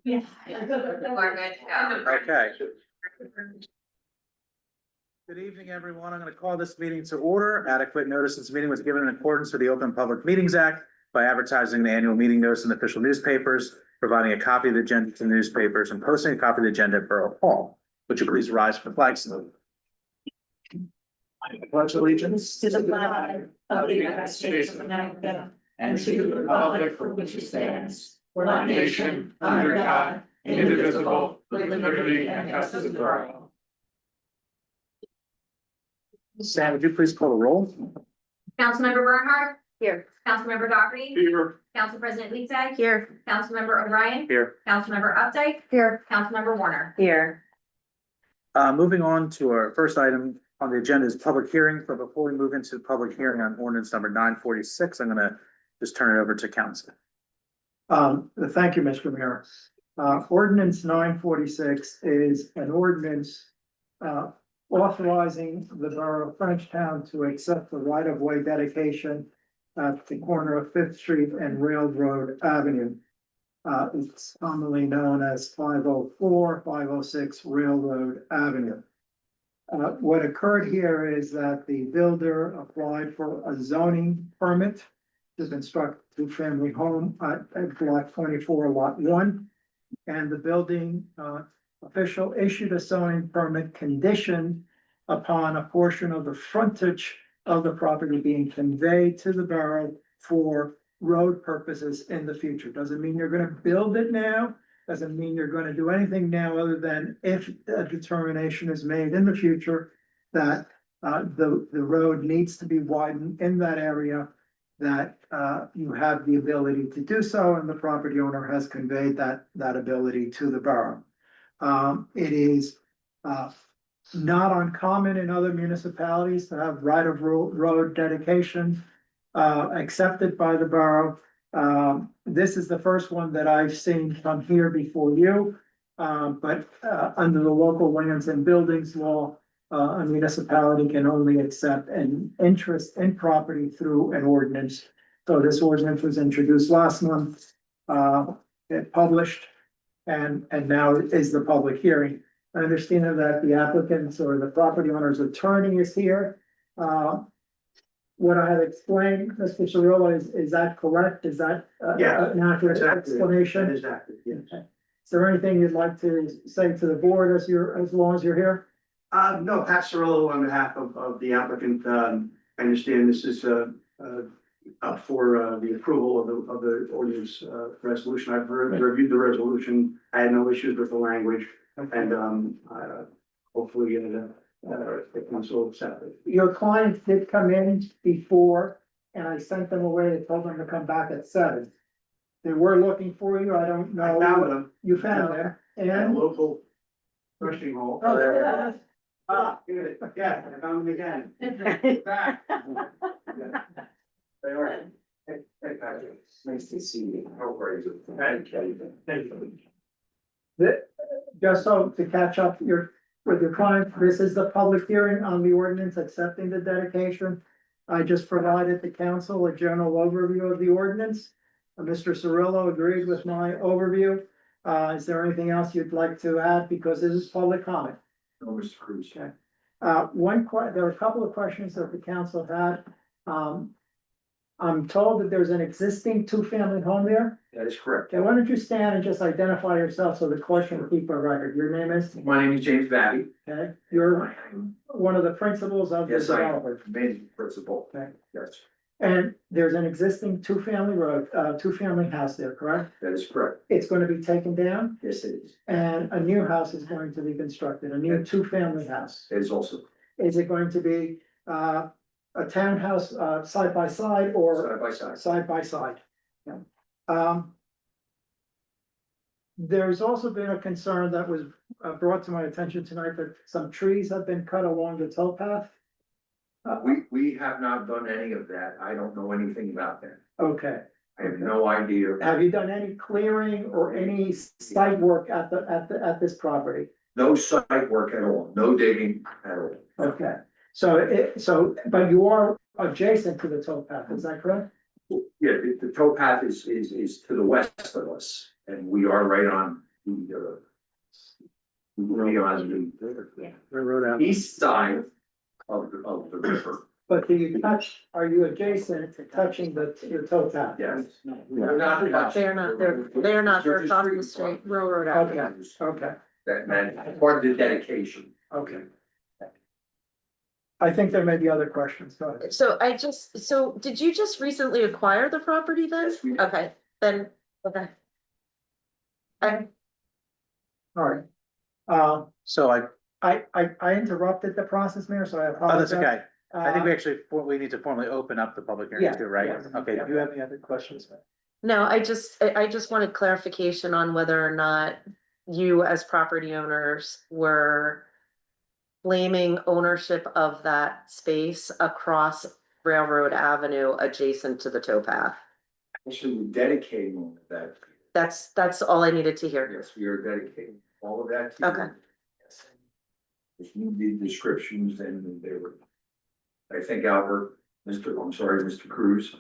Yeah. We're good to go. Okay. Good evening, everyone. I'm going to call this meeting to order. Adequate notice of this meeting was given in accordance with the Open Public Meetings Act by advertising the annual meeting notice in official newspapers, providing a copy of the agenda to the newspapers, and posting a copy of the agenda at Borough Hall. Would you please rise for the flag salute? I pledge allegiance To the flag of the United States of America and to the republic for which it stands, one nation, under God, indivisible, with liberty and justice for all. Sam, would you please call the roll? Councilmember Bernhardt? Here. Councilmember Doherty? Here. Council President Lee Tag? Here. Councilmember O'Brien? Here. Councilmember Updike? Here. Councilmember Warner? Here. Moving on to our first item on the agenda is public hearing. But before we move into the public hearing on ordinance number 946, I'm gonna just turn it over to council. Thank you, Mr. Mayor. Ordinance 946 is an ordinance authorizing the Borough of Frenchtown to accept the right-of-way dedication at the corner of Fifth Street and Railroad Avenue. It's commonly known as 504, 506 Railroad Avenue. What occurred here is that the builder applied for a zoning permit to construct a two-family home at block 24, lot 1. And the building official issued a zoning permit conditioned upon a portion of the frontage of the property being conveyed to the borough for road purposes in the future. Doesn't mean you're gonna build it now, doesn't mean you're gonna do anything now, other than if a determination is made in the future that the road needs to be widened in that area, that you have the ability to do so, and the property owner has conveyed that ability to the borough. It is not uncommon in other municipalities to have right of road dedication accepted by the borough. This is the first one that I've seen come here before you. But under the local lands and buildings law, a municipality can only accept an interest in property through an ordinance. So this ordinance was introduced last month, it published, and now is the public hearing. I understand that the applicants or the property owner's attorney is here. What I have explained, Mr. Cirillo, is that correct? Is that an accurate explanation? That is accurate, yes. Okay. Is there anything you'd like to say to the board as long as you're here? No, Pat Cirillo on behalf of the applicant, I understand this is up for the approval of the ordinance resolution. I've reviewed the resolution. I had no issues with the language, and hopefully the council accept it. Your clients did come in before, and I sent them away and told them to come back at 7. They were looking for you. I don't know. I found them. You found them, at a and. local threshing hole. Oh, there. Good. Yeah, I found them again. Back. They are. Hey, Patrick. Nice to see you. How are you? Thank you. Just so to catch up with your client, this is the public hearing on the ordinance accepting the dedication. I just provided the council a general overview of the ordinance. Mr. Cirillo agreed with my overview. Is there anything else you'd like to add? Because this is public comment. No, Mr. Cruz. Okay. There are a couple of questions that the council had. I'm told that there's an existing two-family home there. That is correct. Okay, why don't you stand and just identify yourself so the question will keep a record. Your name is, My name is James Babby. okay, you're one of the principals of the Yes, I am. developer. Main principal. Okay. Yes, And there's an existing two-family house there, correct? that is correct. It's going to be taken down Yes, it is. and a new house is going to be constructed, a new two-family house. It is also Is it going to be a townhouse side by side or side by side. side by side? Yeah. There's also been a concern that was brought to my attention tonight that some trees have been cut along the towpath. We have not done any of that. I don't know anything about that. Okay, I have no idea. have you done any clearing or any site work at this property? No site work at all, no digging at all. Okay, but you are adjacent to the towpath, is that correct? Yeah, the towpath is to the west of us, and we are right on we are on Railroad the Avenue. east side of the river. But are you adjacent to touching the towpath? Yes. Yeah. We're not touching. They're not, they're across the street, Railroad Okay, Avenue. okay, That part of the dedication. okay. I think there may be other questions, go ahead. So did you just recently acquire the property then? Yes, we did. Okay, then, okay. I, All right. So I interrupted the process, Mayor, so I oh, apologize. that's okay. I think Uh, we need to formally open up the public hearing Yeah, too, right? yeah. Okay, do you have any other questions? no, I just wanted clarification on whether or not you as property owners were claiming ownership of that space across Railroad Avenue adjacent to the towpath. Actually, we're dedicating all of that. That's all I needed to hear. Yes, we are dedicating all of that to you. Okay. Yes. There's new deed descriptions and they were, I think Albert, Mr. Cruz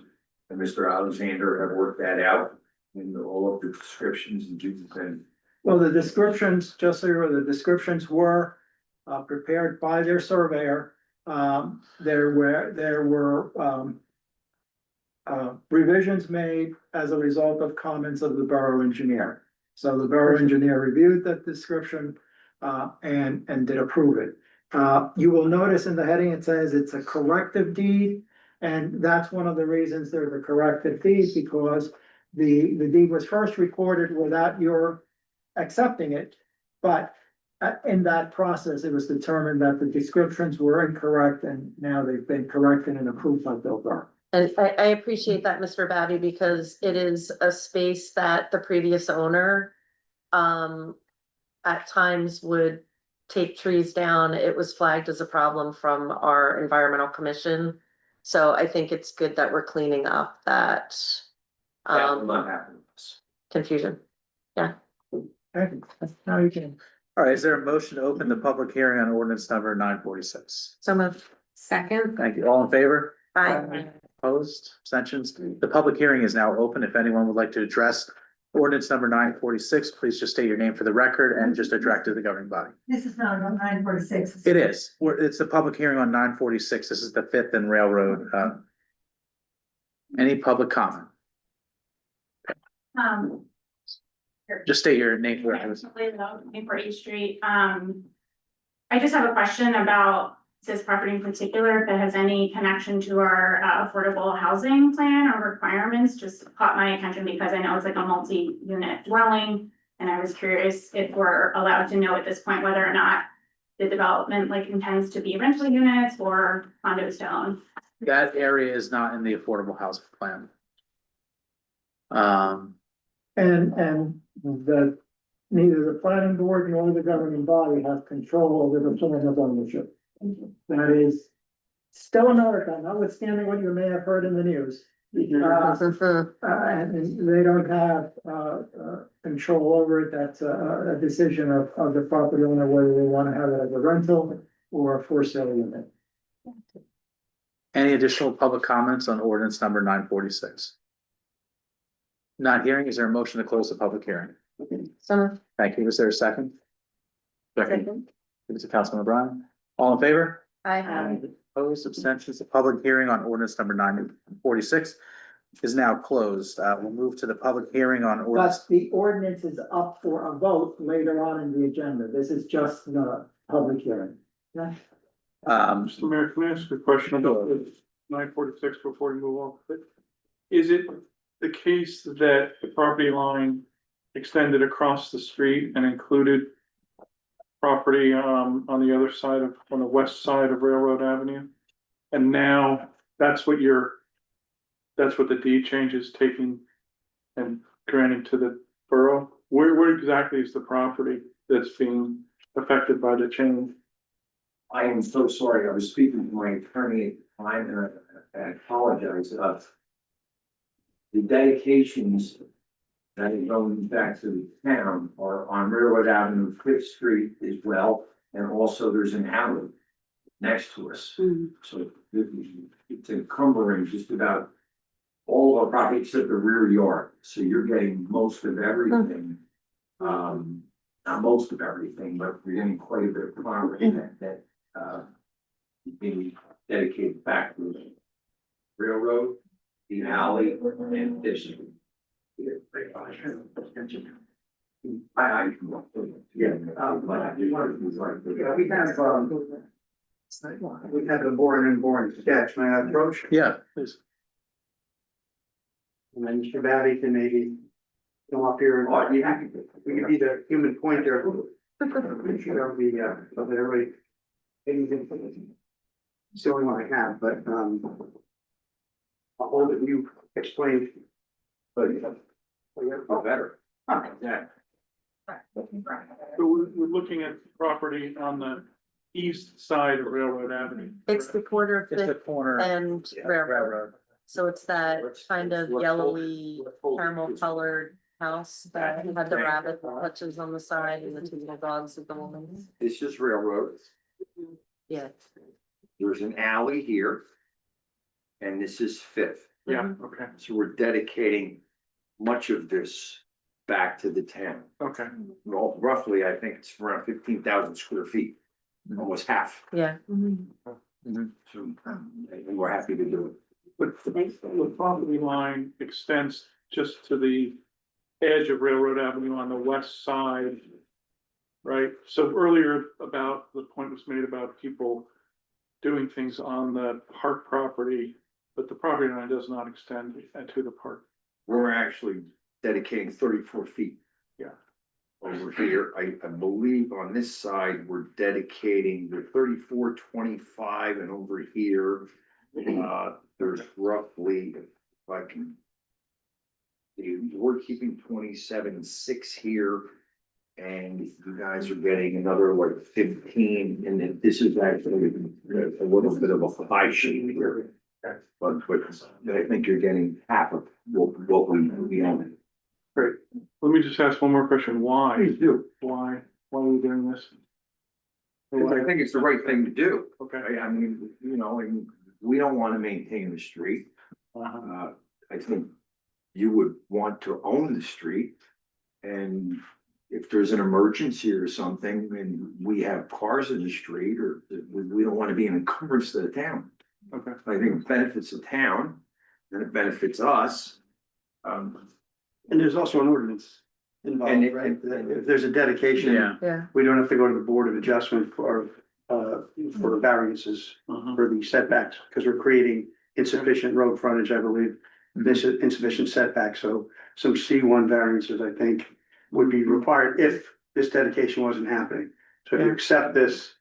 and Mr. Alexander have worked that out in all of the descriptions and duties and. Well, the descriptions, just so you're aware, the descriptions were prepared by their surveyor. There were revisions made as a result of comments of the borough engineer. So the borough engineer reviewed that description and did approve it. You will notice in the heading, it says it's a corrective deed. And that's one of the reasons there's a corrective deed, because the deed was first recorded without your accepting it. But in that process, it was determined that the descriptions were incorrect, and now they've been corrected and approved by Bill Burr. And I appreciate that, Mr. Babby, because it is a space that the previous owner at times would take trees down. It was flagged as a problem from our environmental commission. So I think it's good that we're cleaning up that That will not happen. confusion. Okay, now you can. All right, is there a motion to open the public hearing on ordinance number 946? So moved. Second. Thank you. All in favor? Aye. Opposed, abstentions? The public hearing is now open. If anyone would like to address ordinance number 946, please just state your name for the record and just address to the governing body. This is not on 946. It is. It's the public hearing on 946. This is the Fifth and Railroad. Any public comment? Just state your name. for the record. For East Street, I just have a question about this property in particular, if it has any connection to our affordable housing plan or requirements, just caught my attention because I know it's like a multi-unit dwelling. And I was curious if we're allowed to know at this point whether or not the development like intends to be rental units or condos to own. That area is not in the affordable housing plan. And neither the planning board nor the governing body have control over the plan of ownership. That is still America, notwithstanding what you may have heard in the news. And they don't have, control over it. That's a decision of the property owner, whether they want to have it as a rental or a for sale unit. Any additional public comments on ordinance number 946? Not hearing, is there a motion to close the public hearing? So moved. Thank you. Is there a second? Second. Give it to Councilman O'Brien. All in favor? Aye. Opposed, abstentions, the public hearing on ordinance number 946 is now closed. We'll move to the public hearing on ordinance. But the ordinance is up for a vote later on in the agenda. This is just the public hearing. Yeah. Mr. Mayor, can I ask a question about 946 before we move on? Is it the case that the property line extended across the street and included property on the other side on the west side of Railroad Avenue? And now that's what the deed change is taking and granting to the borough? Where exactly is the property that's being affected by the change? I am so sorry. I was speaking to my attorney at the time and I apologize. The dedications that are going back to the town are on Railroad Avenue, Fifth Street as well. And also there's an alley next to us. So it's encumbering just about all of our property except the rear yard, so you're getting most of everything. Not most of everything, but you're getting quite a bit of property that being dedicated back to the railroad, the alley, and this. I. Yeah, we have a boring sketch, may I approach? Yeah, please. And then Mr. Babby can maybe come up here and, Oh, yeah. we can be the human pointer. That'll be, so that everybody. It's the only one I have, but, I'll hold it, you explain. But better. Yeah. So we're looking at property on the east side of Railroad Avenue. It's the corner of It's the Fifth corner. and Railroad, Railroad. so it's that kind of Let's hold- yellowy let's hold caramel this. colored house that had the rabbit clutches on the side and the two little dogs with the woman. This is railroad. Yeah. There's an alley here. And this is Fifth. Yeah, okay, So we're dedicating much of this back to the town. okay. Well, roughly, I think it's around 15,000 square feet, almost half. Yeah. So, and we're happy to do it. But the property line extends just to the edge of Railroad Avenue on the west side. Right, so earlier the point was made about people doing things on the park property, but the property line does not extend to the park. We're actually dedicating 34 feet. Yeah. Over here, I believe on this side, we're dedicating the 34, 25, and over here, there's roughly, if I can. We're keeping 27.6 here. And you guys are getting another like 15, and then this is actually a little bit of a high sheet here. But I think you're getting half of what we own. Great, let me just ask one more question, why? Please do. Why are we doing this? Because I think it's the right thing to do. Okay. I mean, you know, and we don't want to maintain the street. Uh-huh. I think you would want to own the street. And if there's an emergency or something, and we have cars in the street, or we don't want to be an encumbrance to the town. Okay, I think it benefits the town, and it benefits us. And there's also an ordinance involved, right? If there's a dedication. Yeah. Yeah. We don't have to go to the Board of Adjustment for variances uh-huh. for the setbacks, because we're creating insufficient road frontage, I believe. This is insufficient setback, so some C1 variances, I think, would be required if this dedication wasn't happening. So if you accept this,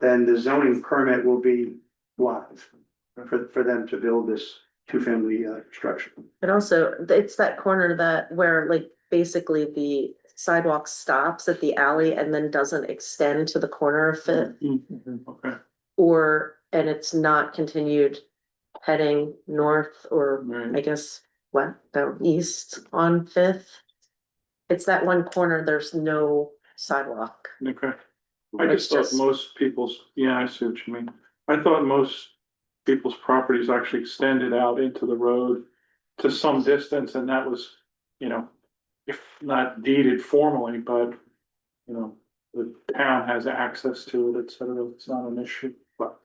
then the zoning permit will be blocked for them to build this two-family structure. And also, it's that corner where like basically the sidewalk stops at the alley and then doesn't extend to the corner of Fifth. Okay, And it's not continued heading north or I right, guess east on Fifth. It's that one corner, there's no sidewalk. okay. I just thought most people's, yeah, I see what you mean. I thought most people's properties actually extended out into the road to some distance, and that was, you know, if not deeded formally, but, you know, the town has access to it, et cetera. It's not an issue, but.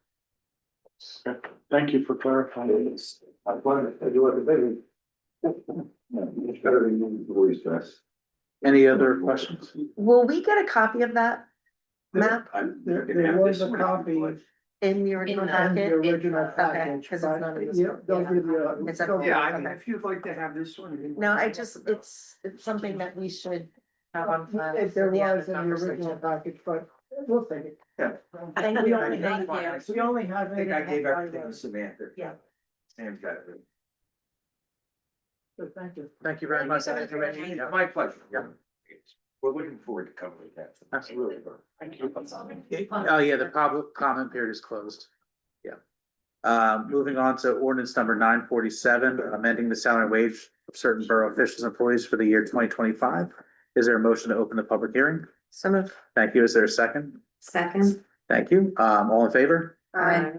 Okay, thank you for clarifying this. I do everything. It's better than the voice dress. Any other questions? Will we get a copy of that map There was a copy in the original in the packet? original Okay, package, 'cause it's not in this yeah, one. they'll Yeah. give you. It's up they'll- there. Yeah, I mean, Okay. if you'd like to have this one. No, it's something that we should have on file. If there for the was in the conversation. original package, but we'll take it. Thank We you. only Thank have, you. we only have. I think I gave everything to Samantha. Yeah. Sam's got it. So thank you. Thank you very much. Yeah, my pleasure. Yeah. We're looking forward to covering that. Absolutely. Thank you. Oh, yeah, the public comment period is closed. Yeah. Moving on to ordinance number 947, amending the salary and wage of certain borough officials and employees for the year 2025. Is there a motion to open the public hearing? Some of. Thank you. Is there a second? Second. Thank you. All in favor? Aye.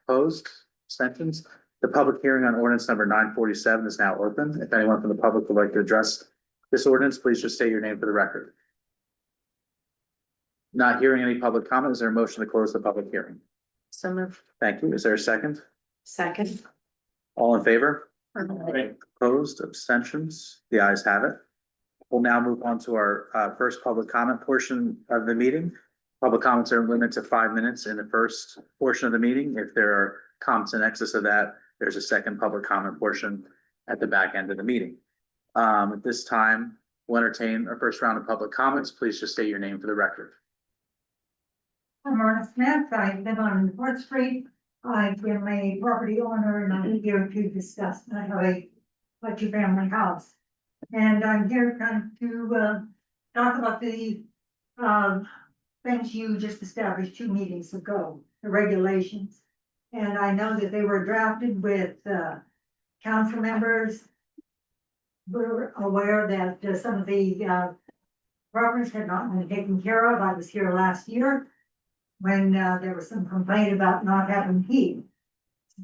Opposed? Abstentions? The public hearing on ordinance number 947 is now open. If anyone from the public would like to address this ordinance, please just state your name for the record. Not hearing any public comment, is there a motion to close the public hearing? So move. Thank you. Is there a second? Second. All in favor? Right. Opposed, abstentions? The ayes have it. We'll now move on to our first public comment portion of the meeting. Public comments are limited to 5 minutes in the first portion of the meeting. If there are comments in excess of that, there's a second public comment portion at the back end of the meeting. At this time, we'll entertain our first round of public comments. Please just state your name for the record. I'm Marna Smith. I live on Fourth Street. I am a property owner and I'm here to discuss, I have a two-family house. And I'm here kind of to, talk about the, things you just established 2 meetings ago, the regulations. And I know that they were drafted with, council members. We're aware that some of the, properties had not been taken care of. I was here last year when there was some complaint about not having heat.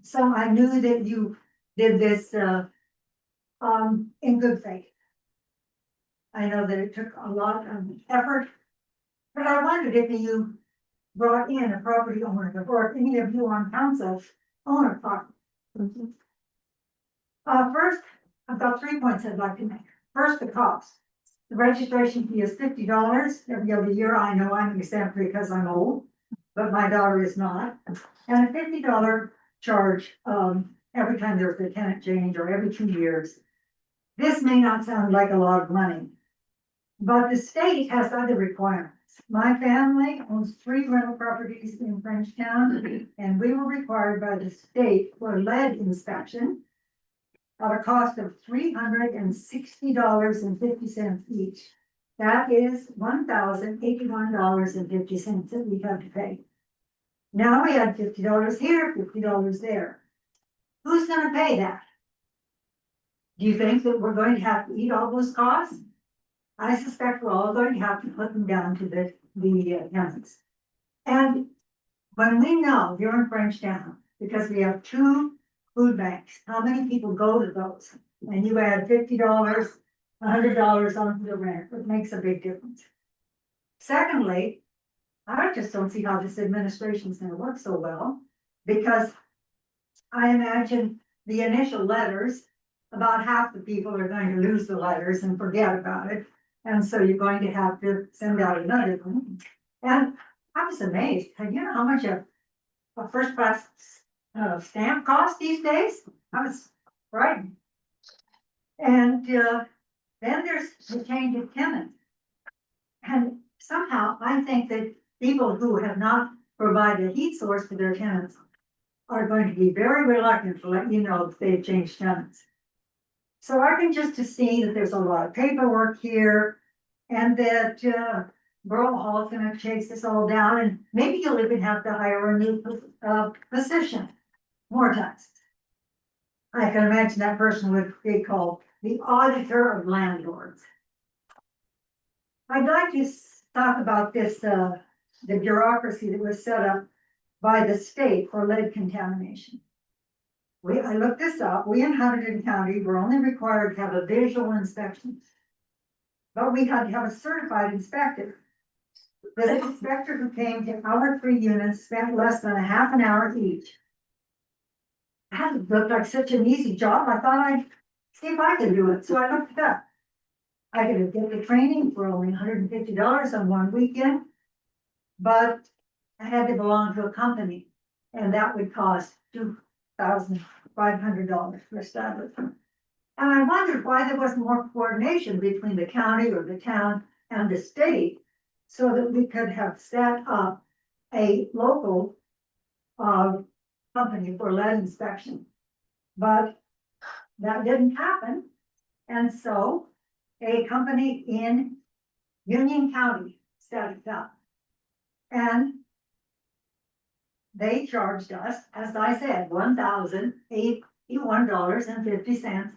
So I knew that you did this in good faith. I know that it took a lot of effort, but I wondered if you brought in a property owner or if any of you on council own a property. First, I've got 3 points I'd like to make. First, the cost. The registration fee is $50 every other year. I know I'm exempt because I'm old, but my daughter is not. And a $50 charge every time there's a tenant change or every 2 years. This may not sound like a lot of money, but the state has other requirements. My family owns 3 rental properties in Frenchtown, and we were required by the state for lead inspection at a cost of $360.50 each. That is $1,081.50 that we have to pay. Now we had $50 here, $50 there. Who's gonna pay that? Do you think that we're going to have to eat all those costs? I suspect we're all going to have to put them down to the tenants. And when we know here in Frenchtown, because we have 2 food banks, how many people go to those? And you add $50, $100 onto the rent, it makes a big difference. Secondly, I just don't see how this administration is gonna work so well, because I imagine the initial letters, about half the people are going to lose the letters and forget about it. And so you're going to have to send out another one. And I was amazed, you know how much a first class stamp costs these days? I was frightened. And then there's the change of tenant. And somehow I think that people who have not provided a heat source for their tenants are going to be very reluctant to let you know if they've changed tenants. So I can just see that there's a lot of paperwork here and that Borough Hall is gonna chase this all down and maybe you'll even have to hire a new position more times. I can imagine that person would be called the auditor of landlords. I'd like to talk about this, the bureaucracy that was set up by the state for lead contamination. I looked this up. We in Hunterdon County were only required to have a visual inspection. But we had to have a certified inspector. The inspector who came to our 3 units spent less than a half an hour each. That looked like such an easy job. I thought I'd see if I could do it. So I looked it up. I could get the training for only $150 on one weekend. But I had to belong to a company and that would cost $2,500 for establishment. And I wondered why there wasn't more coordination between the county or the town and the state so that we could have set up a local company for lead inspection. But that didn't happen. And so a company in Union County set it up. And they charged us, as I said, $1,081.50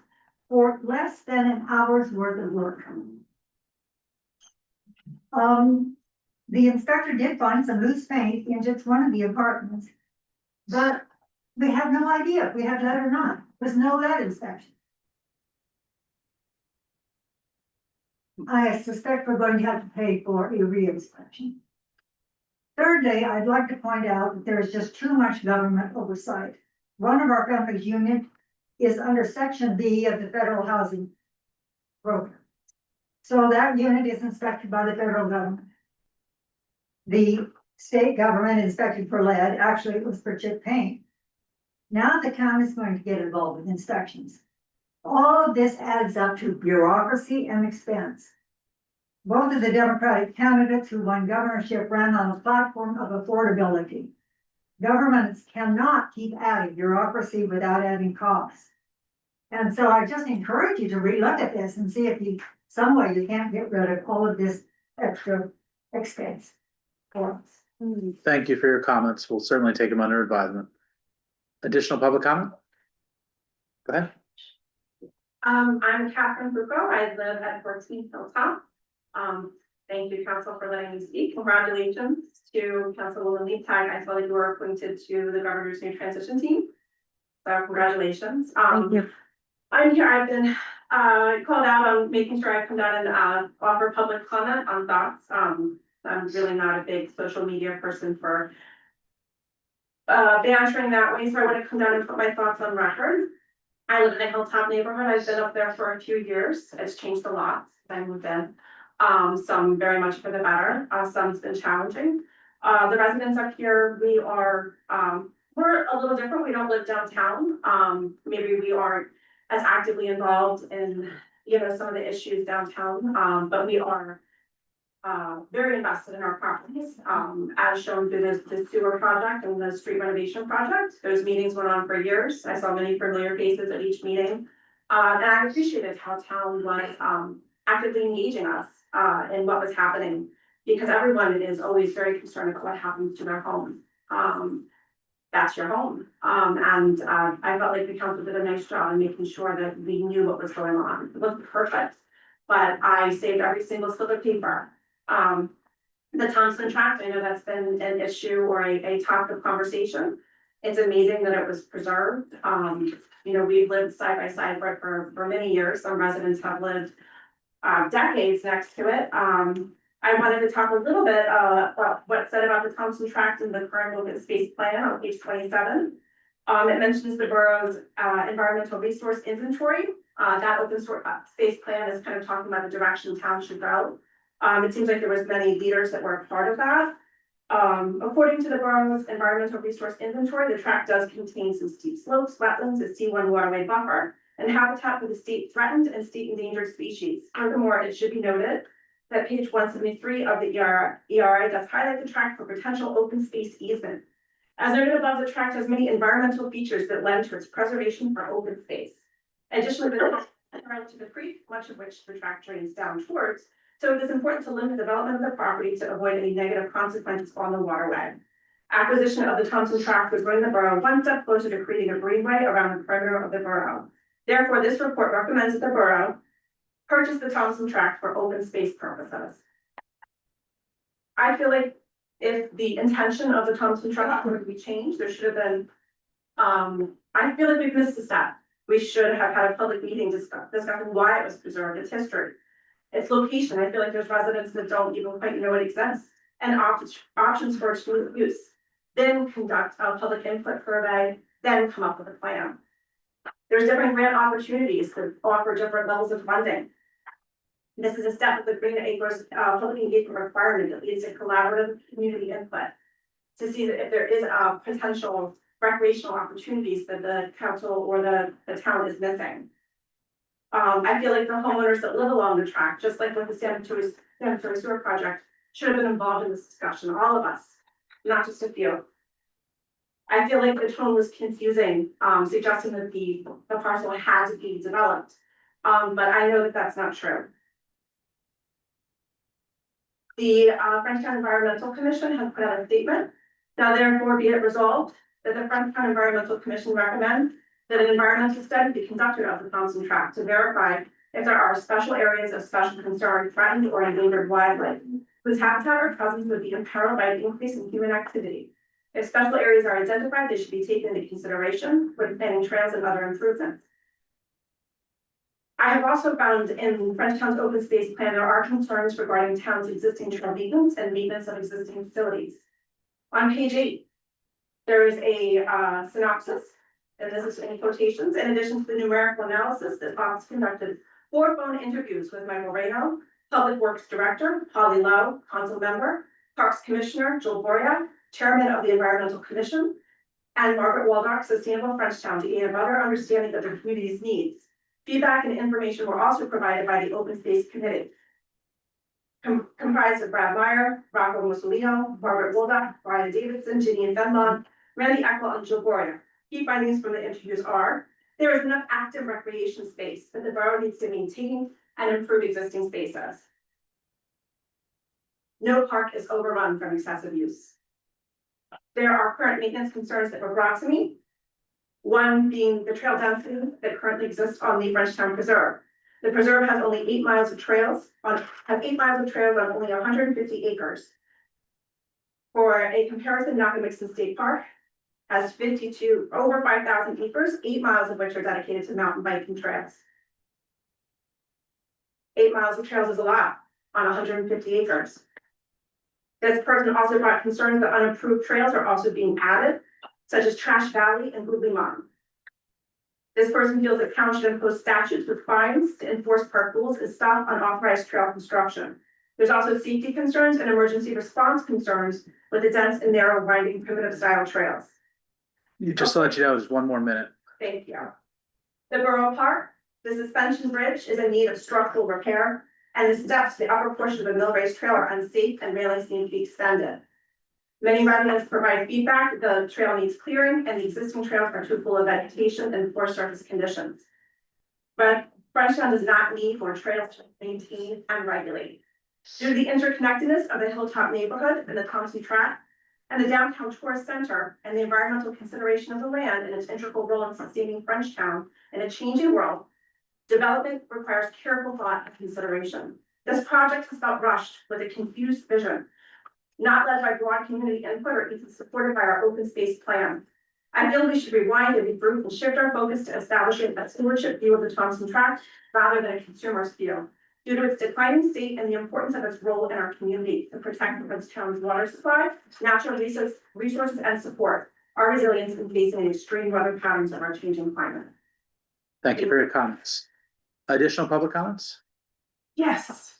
for less than an hour's worth of work. The inspector did find some loose paint in just one of the apartments, but We have no idea if we have lead or not. There's no lead inspection. I suspect we're going to have to pay for a re-inspection. Thirdly, I'd like to point out that there is just too much government oversight. One of our company's union is under section B of the federal housing program. So that unit is inspected by the federal government. The state government inspected for lead, actually it was for chip paint. Now the town is going to get involved with inspections. All of this adds up to bureaucracy and expense. Both of the Democratic candidates who won governorship ran on a platform of affordability. Governments cannot keep adding bureaucracy without adding costs. And so I just encourage you to relook at this and see if some way you can't get rid of all of this extra expense for us. Thank you for your comments. We'll certainly take them under advisement. Additional public comment? Go ahead. I'm Catherine Bucco. I live at 14 Hilltop. Thank you, council, for letting me speak. Congratulations to Councilwoman Leaptag. I saw that you were appointed to the governor's new transition team. So congratulations. Thank you. I'm here. I've been called out on making sure I come down and offer public comment on thoughts. I'm really not a big social media person for bantering that way, so I want to come down and put my thoughts on record. I live in a Hilltop neighborhood. I've been up there for a few years. It's changed a lot since I moved in. Some very much for the better. Some's been challenging. The residents up here, we're a little different. We don't live downtown. Maybe we aren't as actively involved in, some of the issues downtown. But we are very invested in our properties, as shown through the sewer project and the street renovation project. Those meetings went on for years. I saw many familiar faces at each meeting. And I appreciated how town was actively engaging us in what was happening, because everyone is always very concerned about what happens to their home. That's your home. And I felt like the council did a nice job in making sure that we knew what was going on. It wasn't perfect, but I saved every single slip of paper. The Thompson tract, I know that's been an issue or a topic of conversation. It's amazing that it was preserved. We've lived side by side for many years. Some residents have lived decades next to it. I wanted to talk a little bit about what's said about the Thompson tract in the current open space plan on page 27. It mentions the borough's environmental resource inventory. That open space plan is kind of talking about the direction town should go. It seems like there was many leaders that were a part of that. According to the borough's environmental resource inventory, the tract does contain some steep slopes, wetlands, a C1 waterway buffer, and habitat for the state threatened and state endangered species. Furthermore, it should be noted that page 173 of the ERA does highlight the tract for potential open space easement. As noted above, the tract has many environmental features that lend to its preservation for open space. Additionally, the tract is to the creek, much of which the tract drains down towards. So it is important to limit development of the property to avoid any negative consequences on the waterway. Acquisition of the Thompson tract would bring the borough one step closer to creating a greenway around the perimeter of the borough. Therefore, this report recommends that the borough purchase the Thompson tract for open space purposes. I feel like if the intention of the Thompson tract were to be changed, there should have been, I feel like we've missed a step. We should have had a public meeting discussing why it was preserved, its history, its location. I feel like there's residents that don't even quite know it exists, and options for its use. Then conduct a public input survey, then come up with a plan. There's different grant opportunities that offer different levels of funding. This is a step of the Green Acres public engagement requirement that leads to collaborative community input to see that if there is potential recreational opportunities that the council or the town is missing. I feel like the homeowners that live along the tract, just like with the sanitary sewer project, should have been involved in this discussion, all of us, not just a few. I feel like the tone was confusing, suggesting that the parcel had to be developed. But I know that that's not true. The Frenchtown Environmental Commission has put out a statement. Now therefore be it resolved that the Frenchtown Environmental Commission recommends that an environmental study be conducted of the Thompson tract to verify if there are special areas of special concern, threatened or endangered wildlife, whose habitat or presence would be imperiled by the increase in human activity. If special areas are identified, they should be taken into consideration when planning trails and other improvements. I have also found in Frenchtown's open space plan, there are concerns regarding town's existing trail maintenance and maintenance of existing facilities. On page 8, there is a synopsis, and this is in quotations. In addition to the numerical analysis, this office conducted 4 phone interviews with Mike Moreno, Public Works Director, Holly Lowe, Council Member, Parks Commissioner, Joel Boria, Chairman of the Environmental Commission, and Margaret Waldock, Sustainable Frenchtown, to gain a better understanding of the community's needs. Feedback and information were also provided by the Open Space Committee, comprised of Brad Meyer, Rocco Mussolino, Margaret Waldock, Brian Davidson, Ginny Fenlon, Randy Eckel, and Joel Boria. Key findings from the interviews are: there is enough active recreation space, but the borough needs to maintain and improve existing spaces. No park is overrun from excessive use. There are current maintenance concerns that were brought to me. One being the trail density that currently exists on the Frenchtown Preserve. The preserve has only 8 miles of trails on only 150 acres. For a comparison, Nakamixon State Park has over 5,000 acres, 8 miles of which are dedicated to mountain biking trails. 8 miles of trails is a lot on 150 acres. This person also brought concerns that unapproved trails are also being added, such as Trash Valley and Goodley Mountain. This person feels that town should impose statutes with fines to enforce park rules and stop unauthorized trail construction. There's also safety concerns and emergency response concerns with the dense and narrow winding primitive style trails. Just to let you know, there's 1 more minute. Thank you. The Borough Park, the suspension bridge is in need of structural repair, and the steps to the upper portion of the mill race trail are unsafe and railings need to be extended. Many residents provide feedback that the trail needs clearing and the existing trails are too full of vegetation and poor surface conditions. But Frenchtown does not need more trails to maintain and regulate. Due to the interconnectedness of the Hilltop neighborhood and the Thompson Tract and the downtown tourist center and the environmental consideration of the land and its integral role in sustaining Frenchtown in a changing world, development requires careful thought and consideration. This project is not rushed with a confused vision, not led by broad community input or even supported by our open space plan. I feel we should rewind and regroup and shift our focus to establishing a stewardship view of the Thompson Tract rather than a consumer's view. Due to its declining state and the importance of its role in our community to protect Frenchtown's water supply, natural resources and support our resilience in facing the extreme weather patterns of our changing climate. Thank you for your comments. Additional public comments? Yes,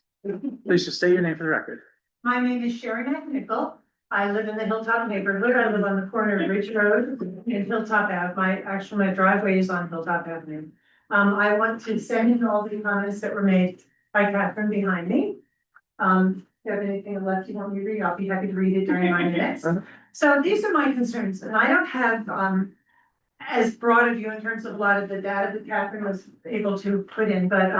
Please just state your name for the record. my name is Sherry McNichol. I live in the Hilltop neighborhood. I live on the corner of Ridge Road and Hilltop Ave. My driveway is on Hilltop Avenue. I want to send in all the comments that were made by Catherine behind me. If you have anything left you want me to read, I'll be happy to read it during my minutes. So these are my concerns, and I don't have as broad a view in terms of a lot of the data that Catherine was able to put in, but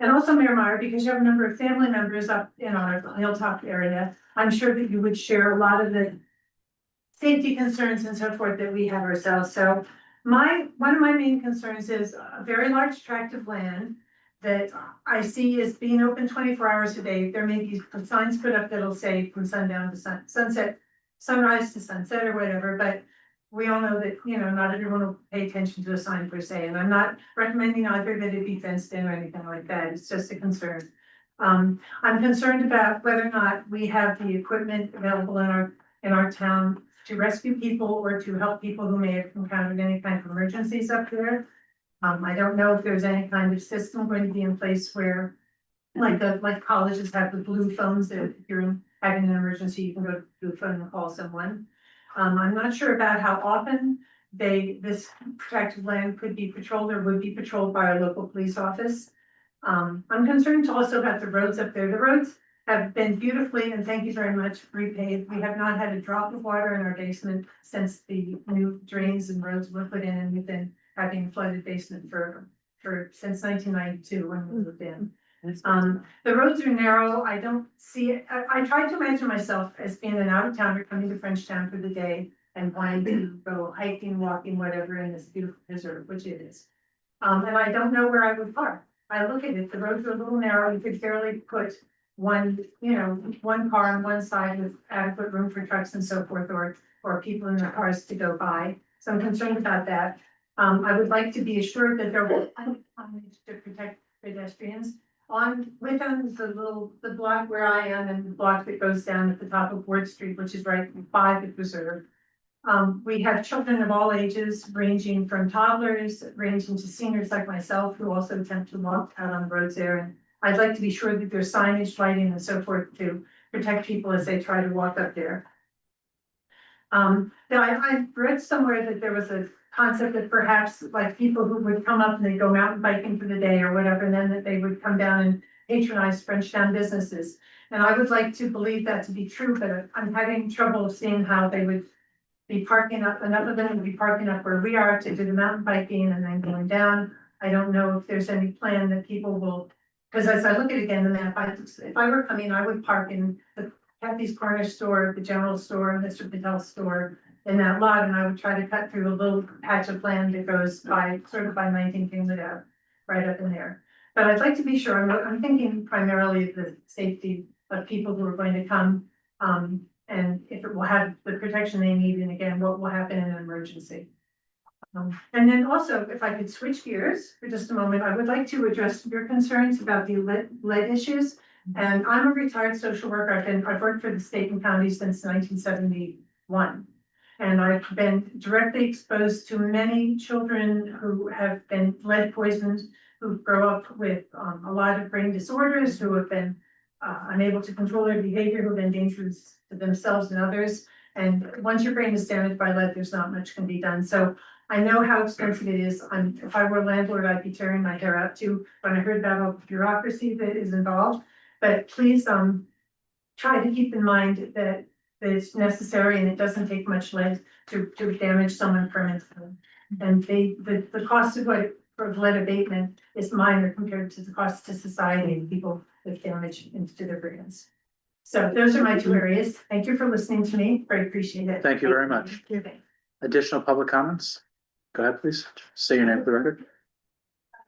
and also Mayor Meyer, because you have a number of family members up in our Hilltop area, I'm sure that you would share a lot of the safety concerns and so forth that we have ourselves. So one of my main concerns is a very large tract of land that I see is being open 24 hours a day. There may be signs put up that'll say from sundown to sunset, sunrise to sunset or whatever, but we all know that, not everyone will pay attention to a sign per se, and I'm not recommending either that it be fenced in or anything like that. It's just a concern. I'm concerned about whether or not we have the equipment available in our town to rescue people or to help people who may have encountered any kind of emergencies up there. I don't know if there's any kind of system going to be in place where, like colleges have the blue phones that if you're having an emergency, you can go to the phone and call someone. I'm not sure about how often this protected land could be patrolled or would be patrolled by our local police office. I'm concerned also about the roads up there. The roads have been beautifully, and thank you very much, repaved. We have not had a drop of water in our basement since the new drains and roads were put in, and we've been having flooded basement since 1992 when we moved in. The roads are narrow. I don't see it. I tried to imagine myself as being an out of towner coming to Frenchtown for the day and wanting to go hiking, walking, whatever in this beautiful preserve, which it is. And I don't know where I would park. I look at it, the roads are a little narrow. You could barely put one car on one side with adequate room for trucks and so forth, or people in their cars to go by. So I'm concerned about that. I would like to be assured that there will be to protect pedestrians within the block where I am and the block that goes down at the top of Ward Street, which is right by the preserve. We have children of all ages, ranging from toddlers, ranging to seniors like myself, who also attempt to walk out on the roads there. And I'd like to be sure that there's signage, lighting and so forth to protect people as they try to walk up there. Now I read somewhere that there was a concept that perhaps like people who would come up and they go mountain biking for the day or whatever, and then that they would come down and patronize Frenchtown businesses. And I would like to believe that to be true, but I'm having trouble seeing how they would be parking up, enough of them would be parking up where we are to do the mountain biking and then going down. I don't know if there's any plan that people will, because as I look at it again, the map, if I were coming, I would park in the Kathy's Corner store, the general store, Mr. Patel's store, in that lot, and I would try to cut through a little patch of land that goes by, sort of by 19 Kingwood Ave, right up in there. But I'd like to be sure, I'm thinking primarily of the safety of people who are going to come, and if it will have the protection they need, and again, what will happen in an emergency. And then also, if I could switch gears for just a moment, I would like to address your concerns about the lead issues. And I'm a retired social worker. I've worked for the state and county since 1971. And I've been directly exposed to many children who have been lead poisoned, who grow up with a lot of brain disorders, who have been unable to control their behavior, who have been dangerous to themselves and others. And once your brain is damaged by lead, there's not much can be done. So I know how expensive it is. If I were a landlord, I'd be tearing my hair out too when I heard about all the bureaucracy that is involved. But please try to keep in mind that it's necessary and it doesn't take much lead to damage someone permanently. And the cost of lead abatement is minor compared to the cost to society and people with damage into their brains. So those are my two areas. Thank you for listening to me. Very appreciate it. Thank you very much. Additional public comments? Go ahead, please. Say your name for the record.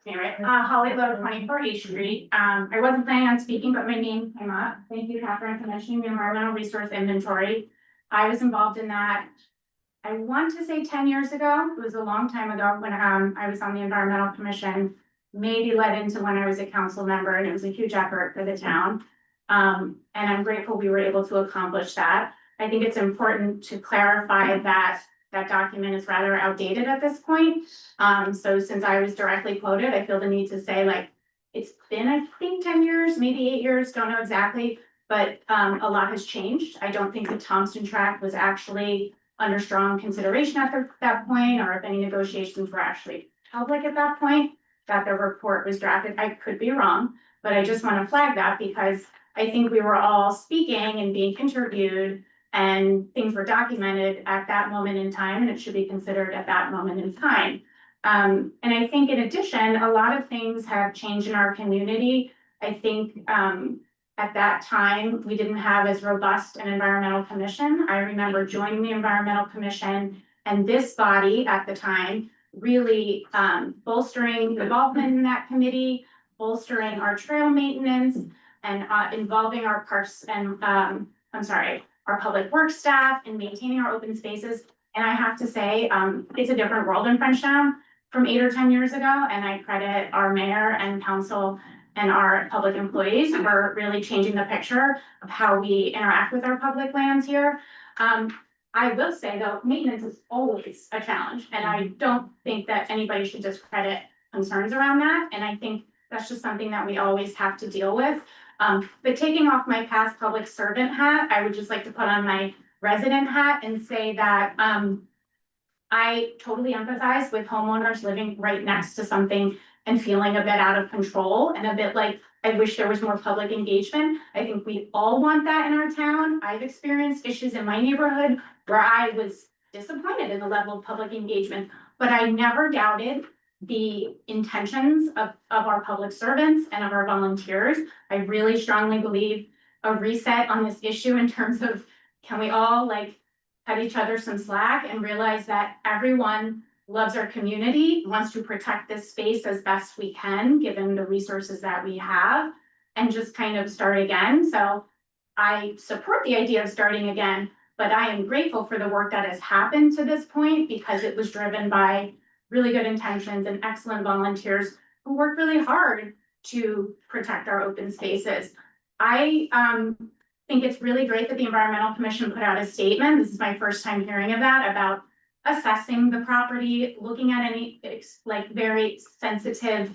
Holly Lowe, 24 East Street. I wasn't planning on speaking, but my name came up. Thank you, Catherine, for mentioning the environmental resource inventory. I was involved in that, I want to say 10 years ago. It was a long time ago when I was on the environmental commission, maybe led into when I was a council member, and it was a huge effort for the town. And I'm grateful we were able to accomplish that. I think it's important to clarify that that document is rather outdated at this point. So since I was directly quoted, I feel the need to say, like, it's been, I think, 10 years, maybe 8 years, don't know exactly, but a lot has changed. I don't think the Thompson tract was actually under strong consideration at that point, or if any negotiations were actually public at that point, that the report was drafted. I could be wrong, but I just want to flag that because I think we were all speaking and being interviewed and things were documented at that moment in time, and it should be considered at that moment in time. And I think in addition, a lot of things have changed in our community. I think at that time, we didn't have as robust an environmental commission. I remember joining the environmental commission and this body at the time really bolstering involvement in that committee, bolstering our trail maintenance, and involving our parks and our public works staff and maintaining our open spaces. And I have to say, it's a different world in Frenchtown from 8 or 10 years ago. And I credit our mayor and council and our public employees for really changing the picture of how we interact with our public lands here. I will say though, maintenance is always a challenge. And I don't think that anybody should discredit concerns around that. And I think that's just something that we always have to deal with. But taking off my past public servant hat, I would just like to put on my resident hat and say that I totally empathize with homeowners living right next to something and feeling a bit out of control and a bit like, I wish there was more public engagement. I think we all want that in our town. I've experienced issues in my neighborhood where I was disappointed in the level of public engagement, but I never doubted the intentions of our public servants and of our volunteers. I really strongly believe a reset on this issue in terms of, can we all like cut each other some slack and realize that everyone loves our community, wants to protect this space as best we can, given the resources that we have. and just kind of start again. So I support the idea of starting again, but I am grateful for the work that has happened to this point because it was driven by really good intentions and excellent volunteers who worked really hard to protect our open spaces. I think it's really great that the Environmental Commission put out a statement. This is my first time hearing of that, about assessing the property, looking at any like very sensitive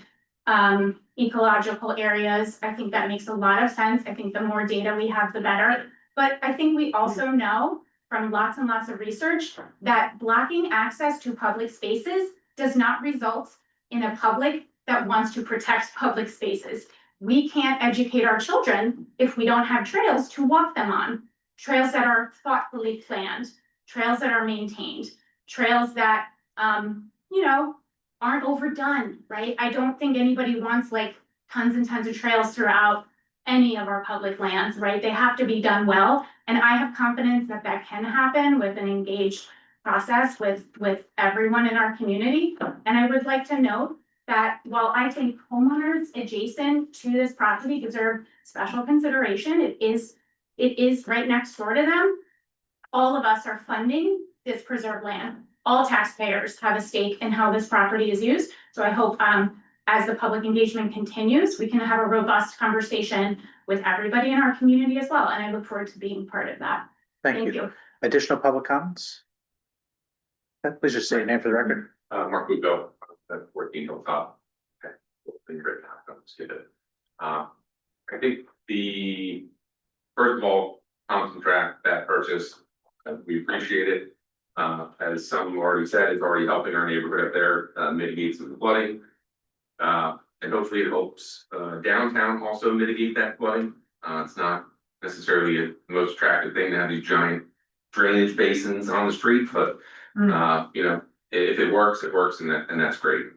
ecological areas. I think that makes a lot of sense. I think the more data we have, the better. But I think we also know from lots and lots of research that blocking access to public spaces does not result in a public that wants to protect public spaces. We can't educate our children if we don't have trails to walk them on, trails that are thoughtfully planned, trails that are maintained, trails that, you know, aren't overdone, right? I don't think anybody wants like tons and tons of trails throughout any of our public lands, right? They have to be done well. And I have confidence that that can happen with an engaged process with everyone in our community. And I would like to note that while I think homeowners adjacent to this property deserve special consideration, it is right next door to them. All of us are funding this preserved land. All taxpayers have a stake in how this property is used. So I hope as the public engagement continues, we can have a robust conversation with everybody in our community as well. And I look forward to being part of that. Thank you. Additional public comments? Please just say your name for the record. Mark Lugo, at 14 Hilltop. Okay, been great. Let's get it. I think first of all, Thompson Track, that purchase, we appreciate it. As some already said, it's already helping our neighborhood up there mitigate some flooding. And hopefully it helps downtown also mitigate that flooding. It's not necessarily the most attractive thing to have these giant drainage basins on the street, but you know, if it works, and that's great.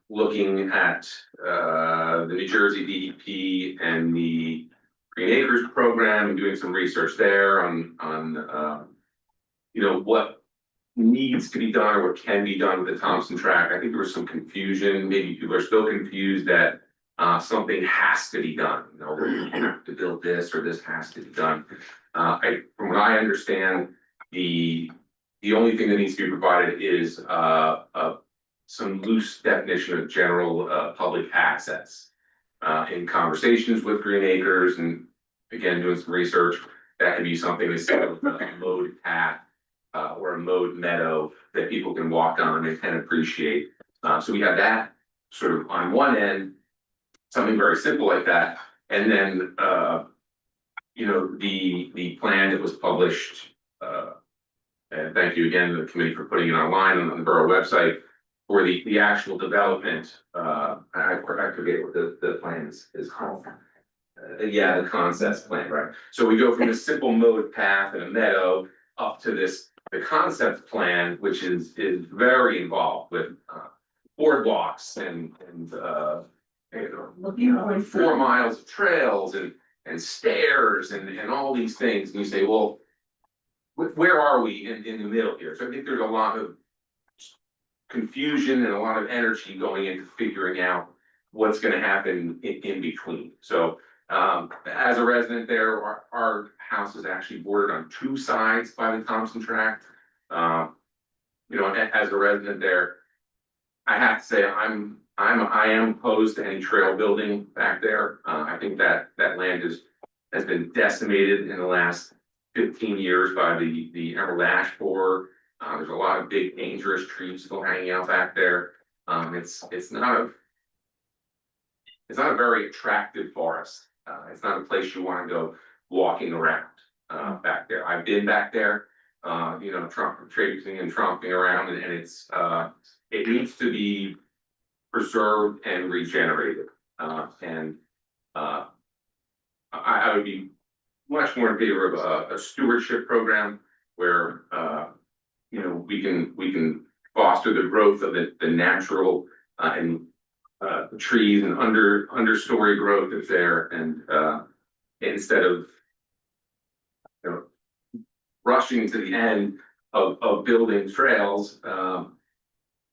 Looking at the New Jersey DEP and the Green Acres program and doing some research there on you know, what needs to be done or what can be done with the Thompson Track. I think there was some confusion. Maybe people are still confused that something has to be done. You know, we have to build this or this has to be done. From what I understand, the only thing that needs to be provided is some loose definition of general public access. In conversations with Green Acres and again doing some research, that could be something that's sort of a mowed path or a mowed meadow that people can walk on and can appreciate. So we have that sort of on one end, something very simple like that, and then you know, the plan that was published. And thank you again to the committee for putting it online on the borough website for the actual development. I forget what the plan is called. Yeah, the concept plan, right? So we go from a simple mowed path and a meadow up to the concept plan, which is very involved with boardwalks and you know, 4 miles of trails and stairs and all these things. And you say, well, where are we in the middle here? So I think there's a lot of confusion and a lot of energy going into figuring out what's going to happen in between. So as a resident there, our house is actually bordered on 2 sides by the Thompson Tract. You know, as a resident there, I have to say I am opposed to any trail building back there. I think that land has been decimated in the last 15 years by the emerald ash borer. There's a lot of big dangerous trees still hanging out back there. It's not a very attractive forest. It's not a place you want to go walking around back there. I've been back there, you know, traipsing and tromping around, and it needs to be preserved and regenerated. I would be much more in favor of a stewardship program where you know, we can foster the growth of the natural and trees and understory growth that's there, and instead of, you know, rushing to the end of building trails,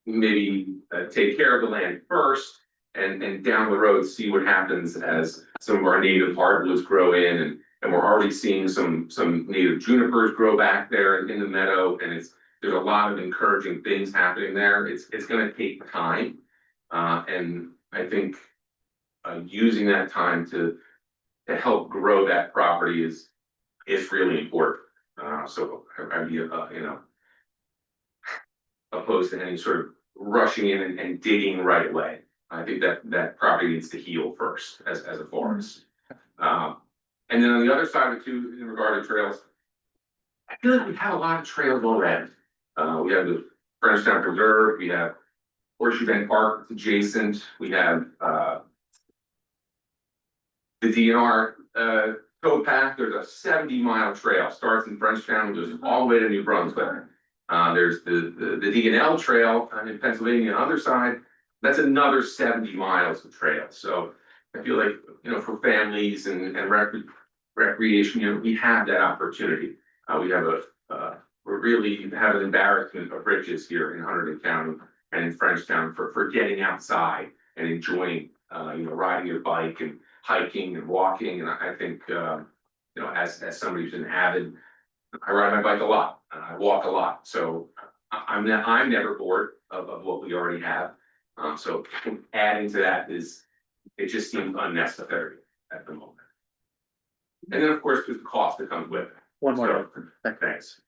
maybe take care of the land first and down the road, see what happens as some of our native hardwoods grow in, and we're already seeing some native junipers grow back there in the meadow, and there's a lot of encouraging things happening there. It's gonna take time. And I think using that time to help grow that property is really important. So I'd be, you know, opposed to any sort of rushing in and digging right away. I think that property needs to heal first as a forest. And then on the other side of it too, in regard to trails, I feel like we have a lot of trails already. We have the Frenchtown Preserve, we have Horseshoe Bend Park that's adjacent, we have the DNR towpath. There's a 70-mile trail, starts in Frenchtown, goes all the way to New Brunswick. There's the DNL trail in Pennsylvania on the other side. That's another 70 miles of trail. So I feel like, you know, for families and recreation, you know, we have that opportunity. We have we really have an embarrassment of riches here in Hunterdon County and in Frenchtown for getting outside and enjoying, you know, riding your bike and hiking and walking. And I think, you know, as somebody who's an avid, I ride my bike a lot, I walk a lot. So I'm never bored of what we already have. So adding to that it just seems unnecessary at the moment. And then, of course, there's the cost that comes with it. One more. So, thanks.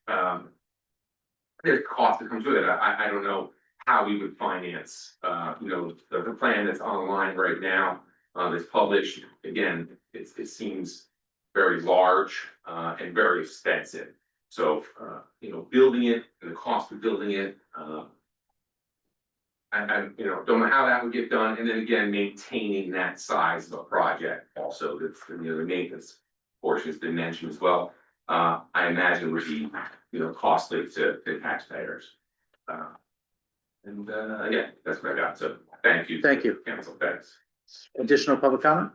There's cost that comes with it. I don't know how we would finance, you know, the plan that's online right now, that's published. Again, it seems very large, and very expensive. So, you know, building it and the cost of building it, I you know, don't know how that would get done. And then again, maintaining that size of a project also, that's, you know, the maintenance portion has been mentioned as well. I imagine would be, you know, costly to taxpayers. Yeah, that's what I got. So thank you. Thank you. Council, thanks. Additional public comment?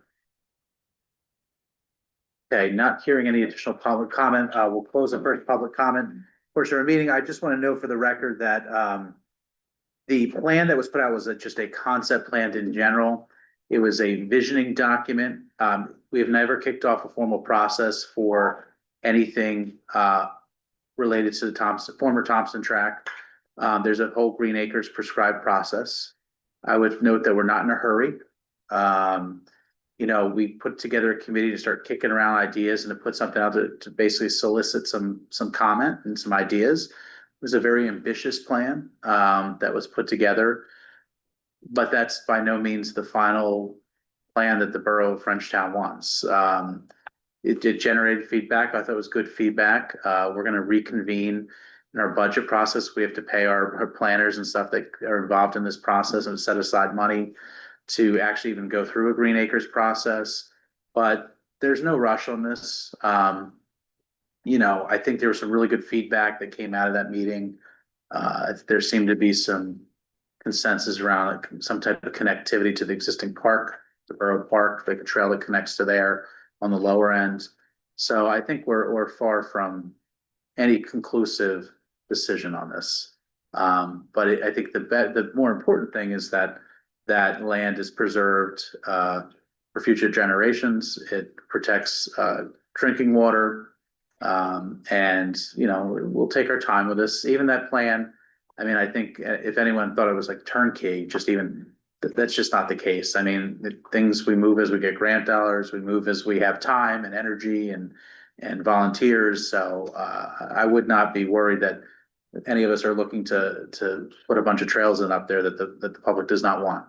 Okay, not hearing any additional public comment, we'll close the first public comment portion of our meeting. I just want to note for the record that the plan that was put out was just a concept plan in general. It was a visioning document. We have never kicked off a formal process for anything related to the former Thompson tract. There's a whole Green Acres prescribed process. I would note that we're not in a hurry. You know, we put together a committee to start kicking around ideas and to put something out to basically solicit some comment and some ideas. It was a very ambitious plan that was put together, but that's by no means the final plan that the Borough of Frenchtown wants. It did generate feedback. I thought it was good feedback. We're going to reconvene in our budget process. We have to pay our planners and stuff that are involved in this process and set aside money to actually even go through a Green Acres process. But there's no rush on this. You know, I think there was some really good feedback that came out of that meeting. There seemed to be some consensus around some type of connectivity to the existing park, the Borough Park, the trail that connects to there on the lower end. So I think we're far from any conclusive decision on this. But I think the more important thing is that land is preserved for future generations. It protects drinking water. And, you know, we'll take our time with this. Even that plan, I mean, I think if anyone thought it was like turnkey, that's just not the case. I mean, we move as we get grant dollars, we move as we have time and energy and volunteers. So I would not be worried that any of us are looking to put a bunch of trails in up there that the public does not want.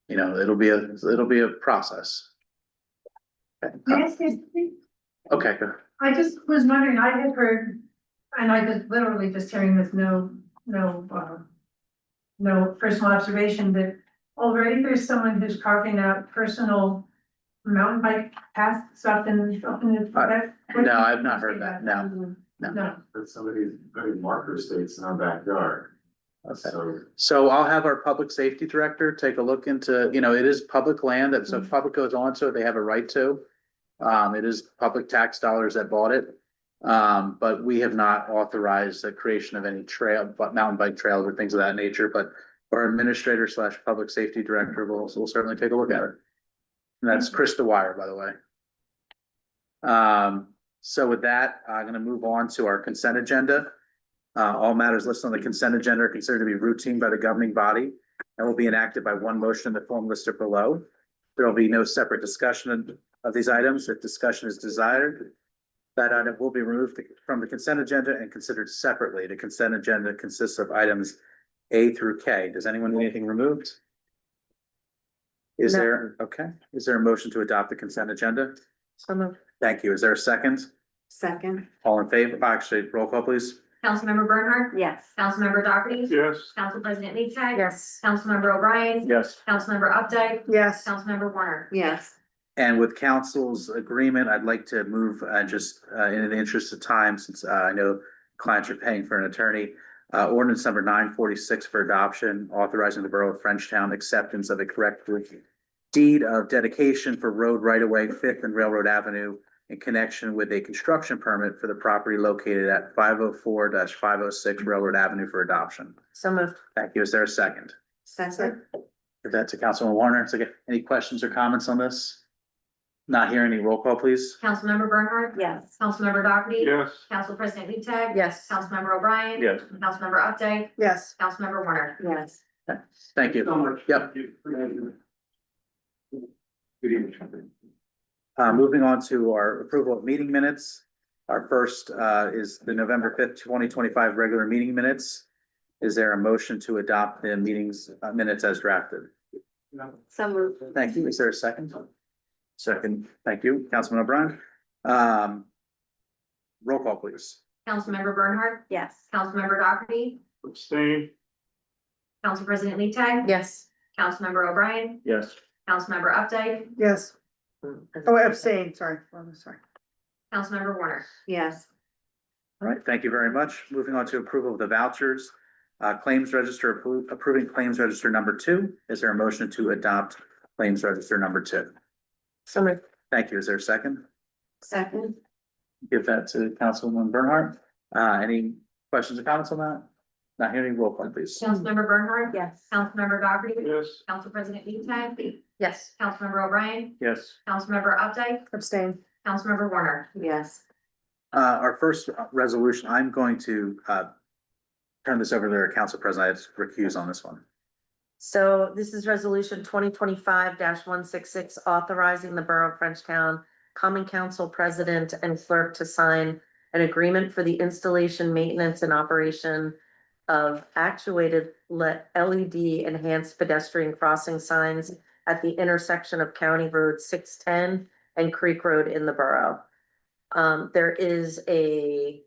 You know, it'll be a process. Okay. Yes, yes, please. Okay, good. I just was wondering, I had heard, and I just literally just hearing this, no personal observation, that already there's someone who's carving out personal mountain bike paths up in the. No, I've not heard that. No. But somebody's putting marker states in our backyard. Okay. So I'll have our public safety director take a look into, you know, it is public land that, so if public goes on to it, they have a right to. It is public tax dollars that bought it. But we have not authorized the creation of any trail, but mountain bike trails or things of that nature. But Our administrator slash public safety director will certainly take a look at it. And that's Chris Dwyer, by the way. So with that, I'm gonna move on to our consent agenda. All matters listed on the consent agenda are considered to be routine by the governing body and will be enacted by one motion in the form listed below. There will be no separate discussion of these items. If discussion is desired, that item will be removed from the consent agenda and considered separately. The consent agenda consists of items A through K. Does anyone need anything removed? Is No. there, okay, is there a motion to adopt the consent agenda? So moved. Thank you. Is there a second? Second. All in favor? Actually, roll call, please. Councilmember Bernhardt? Yes. Councilmember Dockerty? Yes. Council President Lee Tag? Yes. Councilmember O'Brien? Yes. Councilmember Updike? Yes. Councilmember Warner? Yes. And with council's agreement, I'd like to move, in the interest of time, since I know clients are paying for an attorney. Ordinance number 946 for adoption, authorizing the Borough of Frenchtown acceptance of a correct deed of dedication for road right-of-way Fifth and Railroad Avenue in connection with a construction permit for the property located at 504-506 Railroad Avenue for adoption. So moved. Thank you. Is there a second? Second. Give that to Councilman Warner. So any questions or comments on this? Not hearing any, roll call, please. Councilmember Bernhardt? Yes. Councilmember Dockerty? Yes. Council President Lee Tag? Yes. Councilmember O'Brien? Yes. Councilmember Updike? Yes. Councilmember Warner? Yes. Thank you. So much. Yep. Good evening. Moving on to our approval of meeting minutes. Our first is the November 5th, 2025 regular meeting minutes. Is there a motion to adopt the meetings minutes as drafted? So moved. Thank you. Is there a second? Second. Thank you. Councilman O'Brien. Roll call, please. Councilmember Bernhardt? Yes. Councilmember Dockerty? Abstain. Council President Lee Tag? Yes. Councilmember O'Brien? Yes. Councilmember Updike? Yes. Oh, abstain, sorry. Sorry. Councilmember Warner? Yes. All right. Thank you very much. Moving on to approval of the vouchers. Claims register, approving claims register number 2. Is there a motion to adopt claims register number 2? So moved. Thank you. Is there a second? Second. Give that to Councilwoman Bernhardt. Any questions or comments on that? Not hearing, roll call, please. Councilmember Bernhardt? Yes. Councilmember Dockerty? Yes. Council President Lee Tag? Yes. Councilmember O'Brien? Yes. Councilmember Updike? Abstain. Councilmember Warner? Yes. Our first resolution, I'm going to turn this over to our council president. I have to recuse on this one. So this is resolution 2025-166, authorizing the Borough of Frenchtown Common Council President and Clerk to sign an agreement for the installation, maintenance, and operation of actuated LED enhanced pedestrian crossing signs at the intersection of County Road 610 and Creek Road in the borough. There is a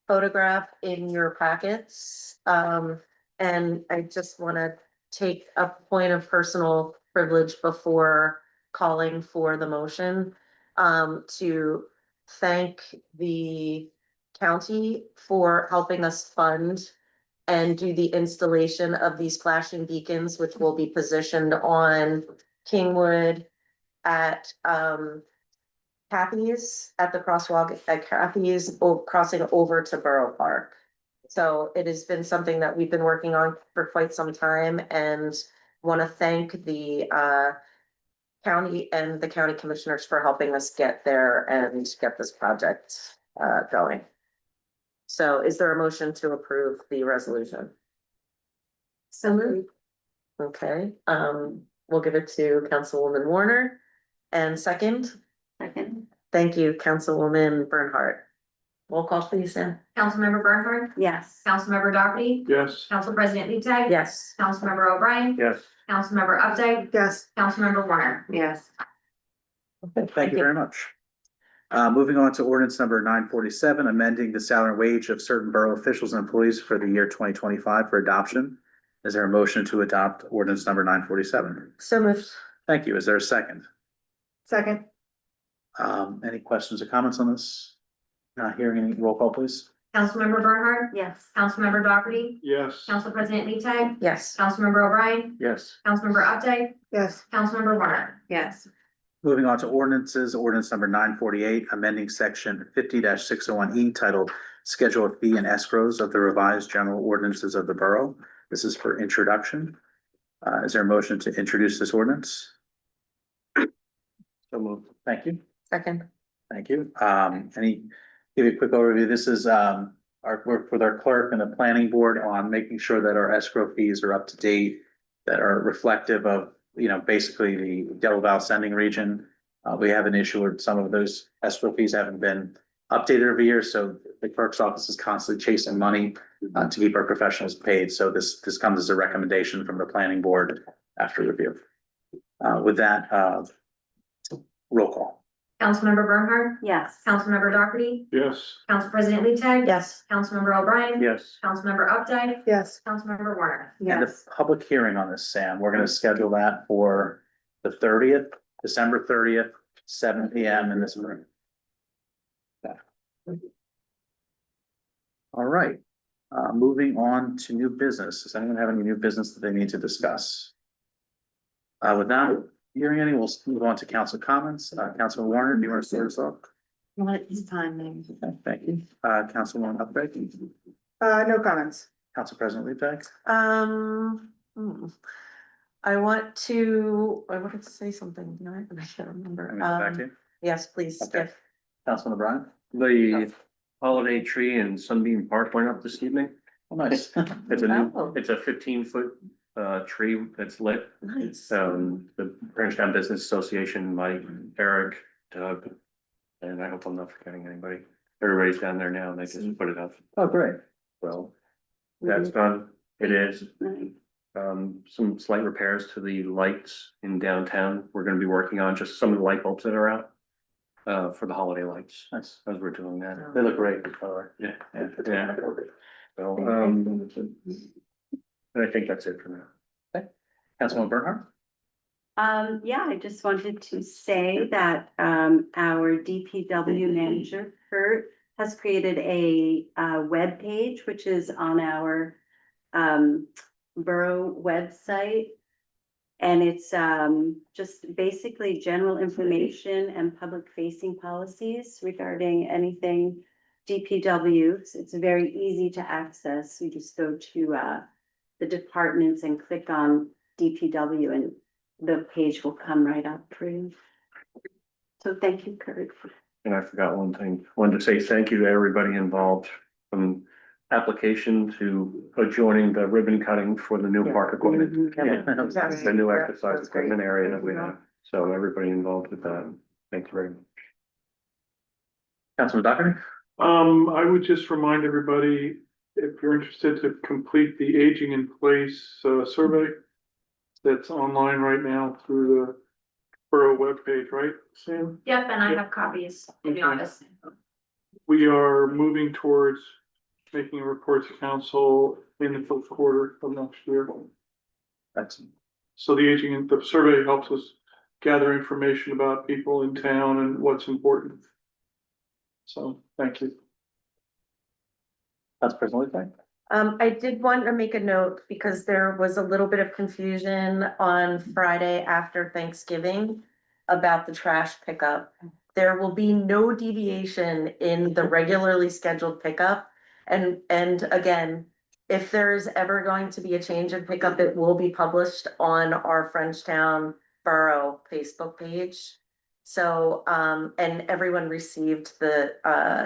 photograph in your packets. And I just want to take a point of personal privilege before calling for the motion, to thank the county for helping us fund and do the installation of these flashing beacons, which will be positioned on Kingwood at, Kathy's, at the crosswalk at Kathy's, crossing over to Borough Park. So it has been something that we've been working on for quite some time, and want to thank the county and the county commissioners for helping us get there and get this project going. So is there a motion to approve the resolution? So moved. Okay, we'll give it to Councilwoman Warner. And second, Second. thank you, Councilwoman Bernhardt. Roll call, please, Sam. Councilmember Bernhardt? Yes. Councilmember Dockerty? Yes. Council President Lee Tag? Yes. Councilmember O'Brien? Yes. Councilmember Updike? Yes. Councilmember Warner? Yes. Okay, thank you very much. Moving on to ordinance number 947, amending the salary and wage of certain borough officials and employees for the year 2025 for adoption. Is there a motion to adopt ordinance number 947? So moved. Thank you. Is there a second? Second. Any questions or comments on this? Not hearing any, roll call, please. Councilmember Bernhardt? Yes. Councilmember Dockerty? Yes. Council President Lee Tag? Yes. Councilmember O'Brien? Yes. Councilmember Updike? Yes. Councilmember Warner? Yes. Moving on to ordinances, ordinance number 948, amending section 50-601E titled Schedule of Fee and Escrows of the revised general ordinances of the borough. This is for introduction. Is there a motion to introduce this ordinance? So moved. Thank you. Second. Thank you. Give you a quick overview. This is, our work with our clerk and the planning board on making sure that our escrow fees are up to date, that are reflective of, basically the Delaware Valley sending region. We have an issue where some of those escrow fees haven't been updated every year, so the clerk's office is constantly chasing money to keep our professionals paid. So this comes as a recommendation from the planning board after review. With that, roll call. Councilmember Bernhardt? Yes. Councilmember Doherty? Yes. Council President Lee Tag? Yes. Councilmember O'Brien? Yes. Councilmember Updike? Yes. Councilmember Warner? And the public hearing on this, Sam, we're gonna schedule that for the 30th, December 30th, 7 PM in this room. All right, moving on to new business. Does anyone have any new business that they need to discuss? Without hearing any, we'll move on to council comments. Councilman Warner, do you want to start us off? What is time? Okay, thank you. Councilwoman Updike? No comments. Council President Lee I wanted to say something, no, I can't remember. back to you. Yes, please, Okay. Skip. Councilman O'Brien? The holiday tree in Sunbeam Park went up this evening. Oh, nice. It's a Oh. it's a 15-foot tree that's lit. Nice. The Frenchtown Business Association, Mike, Eric, Doug, and I hope I'm not forgetting anybody. Everybody's down there now and they just put it up. Oh, great. So that's done. It is. Some slight repairs to the lights in downtown. We're gonna be working on just some of the light bulbs that are out. For the holiday lights, Nice. as we're doing that. They look great. Good color. Yeah. Yeah. Yeah. So, and I think that's it for now. Councilman Bernhardt? Yeah, I just wanted to say that, our DPW manager, Kurt, has created a web page, which is on our, Borough website. And it's, just basically general information and public facing policies regarding anything DPW. It's very easy to access. You just go to, the departments and click on DPW and the page will come right up for you. So thank you, Kurt. And I forgot one thing. Wanted to say thank you to everybody involved from application to adjoining the ribbon cutting for the new park equipment. That's The new great. exercise That's great. equipment area that we have. So everybody involved with that. Thank you very much. Councilman Doherty? I would just remind everybody, if you're interested to complete the aging in place, survey. That's online right now through the Borough webpage, right, Sam? Yep, and I have copies in the Okay. office. We are moving towards making a report to council in the first quarter of next year. Excellent. So the survey helps us gather information about people in town and what's important. So, thank you. Council President Lee? I did want to make a note because there was a little bit of confusion on Friday after Thanksgiving about the trash pickup. There will be no deviation in the regularly scheduled pickup. And again, if there's ever going to be a change in pickup, it will be published on our Frenchtown Borough Facebook page. So, and everyone received the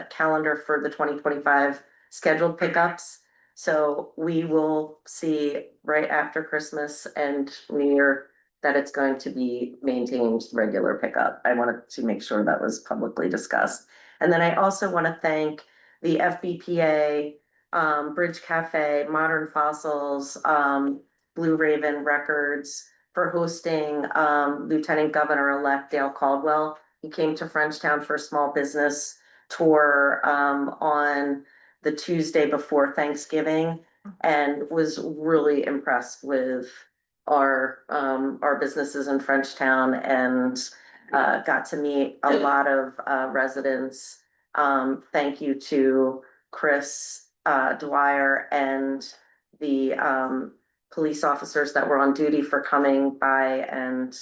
calendar for the 2025 scheduled pickups. So we will see right after Christmas and New Year that it's going to be maintained regular pickup. I wanted to make sure that was publicly discussed. And then I also want to thank the FBPA, Bridge Cafe, Modern Fossils, Blue Raven Records for hosting Lieutenant Governor-elect Dale Caldwell. He came to Frenchtown for a small business tour on the Tuesday before Thanksgiving and was really impressed with our businesses in Frenchtown and got to meet a lot of residents. Thank you to Chris Dwyer and the police officers that were on duty for coming by and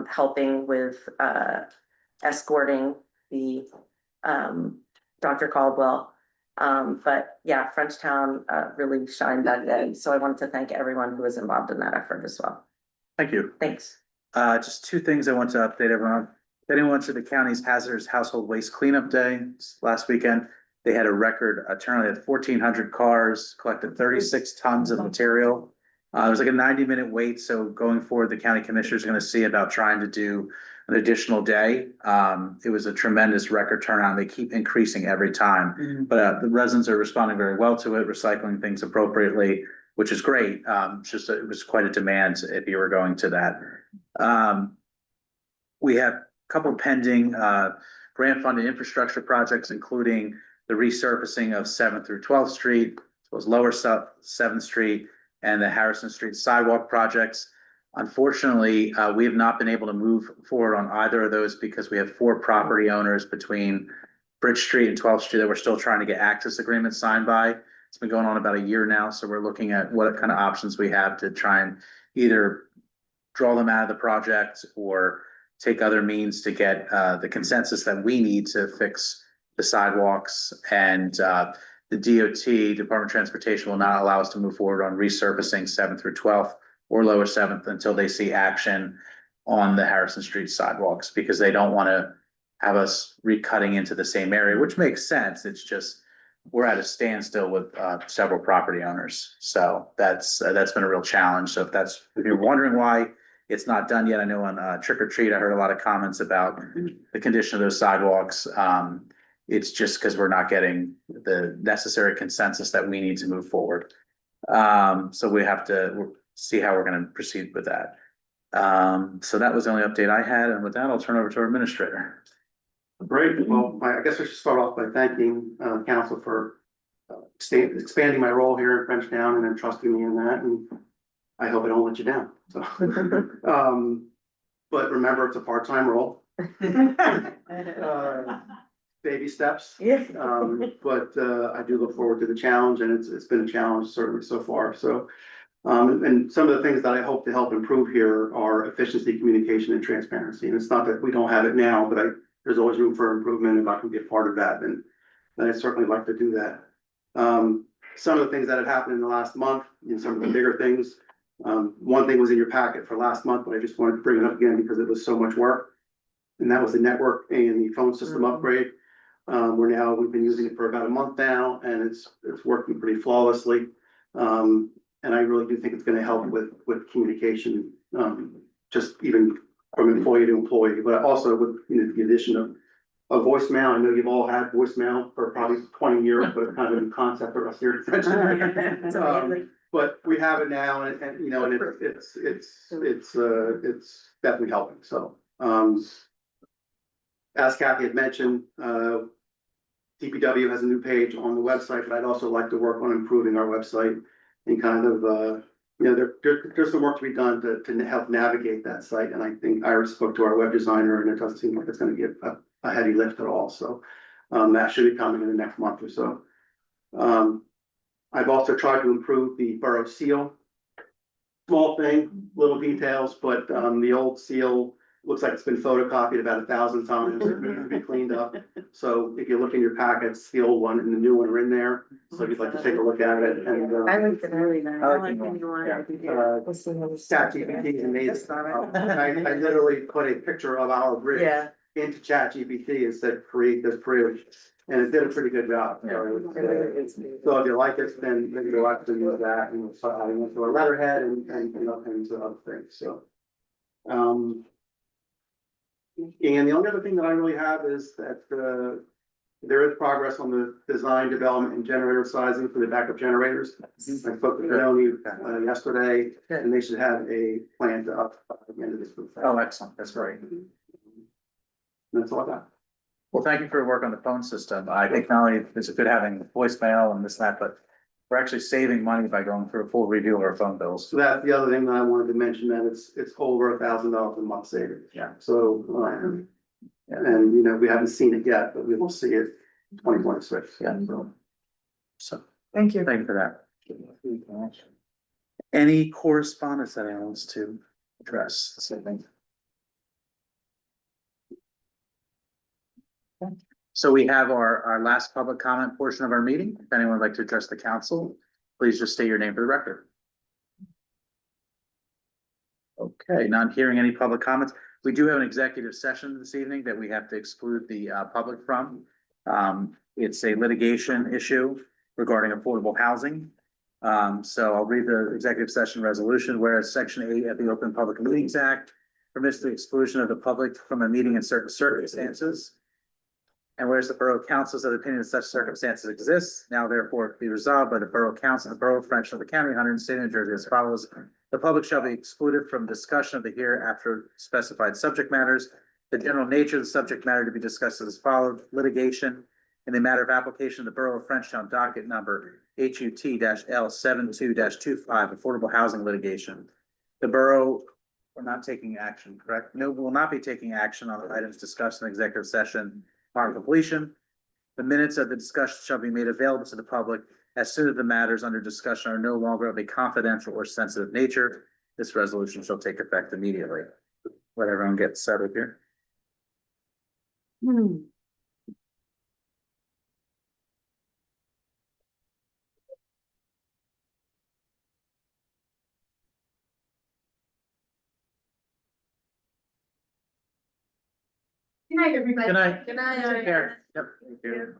helping with escorting the Dr. Caldwell. But yeah, Frenchtown, really shined that day. So I wanted to thank everyone who was involved in that effort as well. Thank you. Thanks. Just two things I want to update everyone. If anyone went to the county's hazardous household waste cleanup day last weekend, they had a record turnout. They had 1,400 cars, collected 36 tons of material. It was like a 90-minute wait. So going forward, the county commissioners are going to see about trying to do an additional day. It was a tremendous record turnout. They keep increasing every time, but the residents are responding very well to it, recycling things appropriately, which is great. It was quite a demand if you were going to that. We have a couple pending grant funded infrastructure projects, including the resurfacing of 7th through 12th Street, as well as Lower 7th Street and the Harrison Street sidewalk projects. Unfortunately, we have not been able to move forward on either of those because we have 4 property owners between Bridge Street and 12th Street that we're still trying to get access agreements signed by. It's been going on about a year now, so we're looking at what kind of options we have to try and either draw them out of the project or take other means to get the consensus that we need to fix the sidewalks. And the DOT, Department of Transportation, will not allow us to move forward on resurfacing 7th through 12th or Lower 7th until they see action on the Harrison Street sidewalks, because they don't want to have us recutting into the same area, which makes sense. It's just we're at a standstill with several property owners. So that's been a real challenge. So if you're wondering why it's not done yet, I know on Trick or Treat, I heard a lot of comments about the condition of those sidewalks. It's just because we're not getting the necessary consensus that we need to move forward. So we have to see how we're going to proceed with that. So that was the only update I had. And with that, I'll turn over to our administrator. Great. Well, I guess I should start off by thanking council for expanding my role here in Frenchtown and entrusting me in that. And I hope I don't let you down. So, but remember, it's a part-time role. Baby steps. Yeah. But I do look forward to the challenge, and it's been a challenge certainly so far. So, and some of the things that I hope to help improve here are efficiency, communication, and transparency. And it's not that we don't have it now, but there's always room for improvement. If I can be a part of that, then I'd certainly like to do that. Some of the things that have happened in the last month, some of the bigger things. One thing was in your packet for last month, but I just wanted to bring it up again because it was so much work. And that was the network and the phone system upgrade. We've been using it for about a month now, and it's working pretty flawlessly. And I really do think it's going to help with communication, just even from employee to employee, but also with the addition of a voicemail. I know you've all had voicemail for probably 20 years, but it's kind of a new concept for us here in Frenchtown. But we have it now, and it's definitely helping. So, as Kathy had mentioned, DPW has a new page on the website, but I'd also like to work on improving our website and kind of, there's some work to be done to help navigate that site. And I think Iris spoke to our web designer, and it doesn't seem like it's going to get a heavy lift at all. So, that should be coming in the next month or so. I've also tried to improve the borough seal. Small thing, little details, but the old seal looks like it's been photocopied about 1,000 times. It needs to be cleaned up. So if you look in your packets, the old one and the new one are in there. So if you'd like to take a look at it, and I like the really nice. I like the new one. ChatGPT is amazing. I literally put a picture of our bridge into ChatGPT and said, create this bridge. And it did a pretty good job. So if you like it, then go out and use that, and start adding it to our letterhead and to other things. So, and the only other thing that I really have is that there is progress on the design, development, and generator sizing for the backup generators. I spoke to Tony yesterday, and they should have a plan to up at the end of this week. Oh, excellent. That's great. That's all I got. Well, thank you for your work on the phone system. I think not only is it good having voicemail and this, that, but we're actually saving money by going through a full review of our phone bills. So that's the other thing that I wanted to mention, that it's over $1,000 a month savings. Yeah. So, and we haven't seen it yet, but we will see it in 2026. Yeah. So, Thank you. thank you for that. Any correspondence that anyone wants to address this evening? So we have our last public comment portion of our meeting. If anyone would like to address the council, please just state your name for the record. Okay, not hearing any public comments. We do have an executive session this evening that we have to exclude the public from. It's a litigation issue regarding affordable housing. So I'll read the executive session resolution, whereas Section 8 of the Open Public Meetings Act permits the exclusion of the public from a meeting in certain circumstances. And whereas the Borough Council is of the opinion that such circumstances exist, now therefore be resolved by the Borough Council of the Borough of Frenchtown, the County, 100 State of New Jersey as follows. The public shall be excluded from discussion of the hereafter specified subject matters. The general nature of the subject matter to be discussed is as follows: litigation in the matter of application of the Borough of Frenchtown docket number HUT-L72-25, affordable housing litigation. The Borough, we're not taking action, correct? No, we will not be taking action on the items discussed in executive session upon completion. The minutes of the discussion shall be made available to the public as soon as the matters under discussion are no longer of a confidential or sensitive nature. This resolution shall take effect immediately. Let everyone get settled here. Good night, everybody. Good night. Good night. Take care. Yep. Thank you.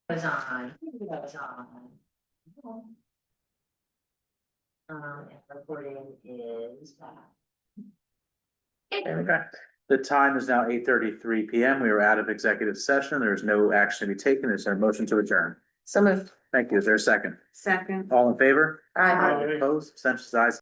Was on. Was on. And recording is back. Okay. The time is now 8:33 PM. We are out of executive session. There is no action to be taken. Is there a motion to adjourn? So moved. Thank you. Is there a second? Second. All in favor? Aye. Opposed? Abstentions? Ayes